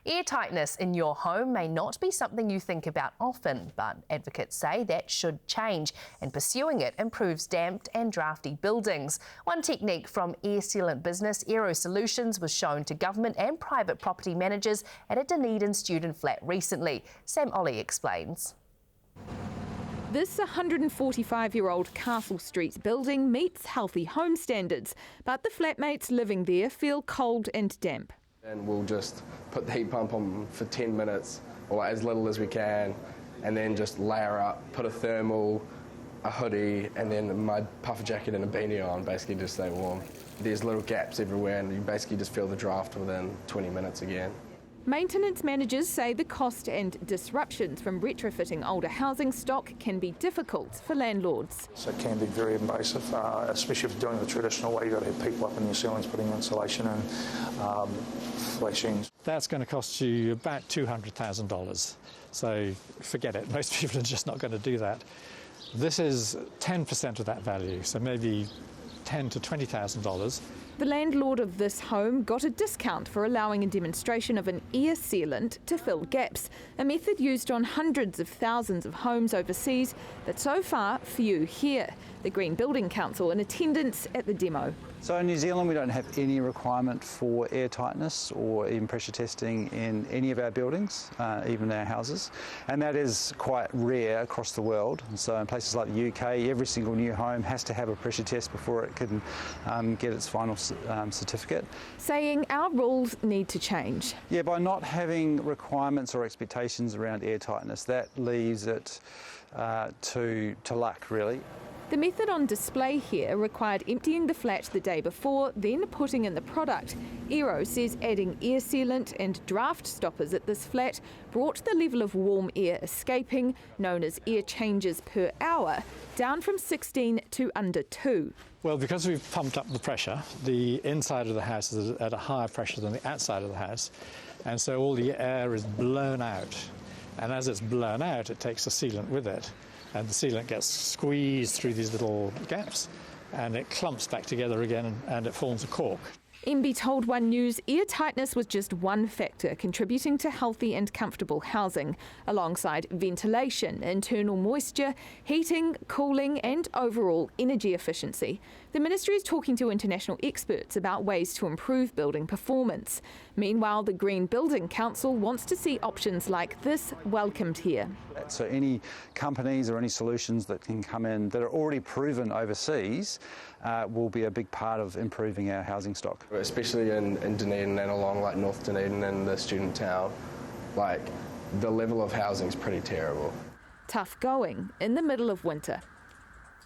Airtightness in your home may not be something you think about often, but advocates say that should change, and pursuing it improves damped and drafty buildings. One technique from air sealant business Aero Solutions was shown to government and private property managers at a Dunedin student flat recently. Sam Ollie explains. This 145-year-old Castle Street building meets healthy home standards, but the flatmates living there feel cold and damp. And we'll just put the heat pump on for 10 minutes, or as little as we can, and then just layer up, put a thermal, a hoodie, and then my puffer jacket and a beanie on, basically to stay warm. There's little gaps everywhere, and you basically just feel the draft within 20 minutes again. Maintenance managers say the cost and disruptions from retrofitting older housing stock can be difficult for landlords. So it can be very invasive, especially if you're doing it the traditional way. You've got to have people up in your ceilings putting insulation in, flashings. That's going to cost you about $200,000. So forget it, most people are just not going to do that. This is 10% of that value, so maybe $10,000 to $20,000. The landlord of this home got a discount for allowing a demonstration of an air sealant to fill gaps, a method used on hundreds of thousands of homes overseas, but so far few here. The Green Building Council in attendance at the demo. So in New Zealand we don't have any requirement for air tightness or even pressure testing in any of our buildings, even our houses, and that is quite rare across the world. So in places like the UK, every single new home has to have a pressure test before it can get its final certificate. Saying our rules need to change. Yeah, by not having requirements or expectations around air tightness, that leaves it to luck, really. The method on display here required emptying the flat the day before, then putting in the product. Aero says adding air sealant and draft stoppers at this flat brought the level of warm air escaping, known as air changes per hour, down from 16 to under 2. Well, because we've pumped up the pressure, the inside of the house is at a higher pressure than the outside of the house, and so all the air is blown out. And as it's blown out, it takes the sealant with it. And the sealant gets squeezed through these little gaps and it clumps back together again and it forms a cork. MB told One News air tightness was just one factor contributing to healthy and comfortable housing, alongside ventilation, internal moisture, heating, cooling and overall energy efficiency. The ministry is talking to international experts about ways to improve building performance. Meanwhile, the Green Building Council wants to see options like this welcomed here. So any companies or any solutions that can come in that are already proven overseas will be a big part of improving our housing stock. Especially in Dunedin and along like North Dunedin and the student town, like the level of housing is pretty terrible. Tough going in the middle of winter.